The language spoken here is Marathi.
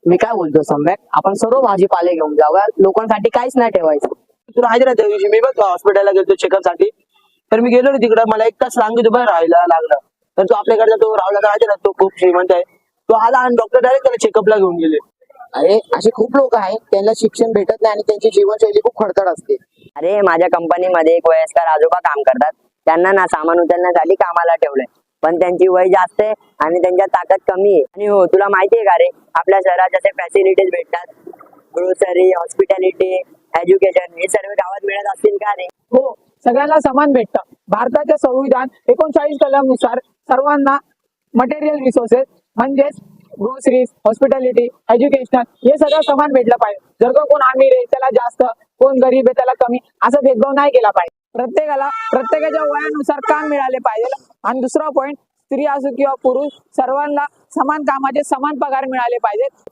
मी काय बोलतो सम्यक, आपण सर्व भाजीपाले घेऊन जाऊया, लोकांसाठी काहीच नाही ठेवायचं. तुला माहिती त्या दिवशी मी बघ हॉस्पिटलला गेलो चेकअप साठी. तर मी गेलो तिकडे, मला 1 तास रांगेत उभं राहायला लागलं. तर तो आपल्याकडचा तो राहुल दादा आहे ना, तो खूप श्रीमंत आहे. तो आला आणि डॉक्टर डायरेक्ट त्याला चेकअपला घेऊन गेले. अरे असे खूप लोक आहेत, त्यांना शिक्षण भेटत नाही आणि त्यांची जीवनशैली खूप खडतर असते. अरे माझ्या कंपनीमध्ये एक वयस्कर आजोबा काम करतात. त्यांना ना सामान उचलण्यासाठी कामाला ठेवलंय, पण त्यांची वय जास्त आहे आणि त्यांच्या ताकद कमी आहे. आणि हो, तुला माहितीये का रे, आपल्या शहरात जसे फॅसिलिटीज भेटतात, ग्रोसरी, हॉस्पिटॅलिटी, एज्युकेशन, हे सर्व गावात मिळत असतील का रे? हो, सगळ्यांना समान भेटतं. भारताचे संविधान 39 कलम नुसार सर्वांना मटेरियल रिसोर्सेस म्हणजेच ग्रोसरीज, हॉस्पिटॅलिटी, एज्युकेशन हे सगळं समान भेटलं पाहिजे. जर का कोण अमीर आहे त्याला जास्त, कोण गरीब आहे त्याला कमी, असा भेदभाव नाही केला पाहिजे. प्रत्येकाला प्रत्येकाच्या वयानुसार काम मिळाले पाहिजे. आणि दुसरा पॉइंट, स्त्री असो किंवा पुरुष, सर्वांना समान कामाचे समान पगार मिळाले पाहिजेत.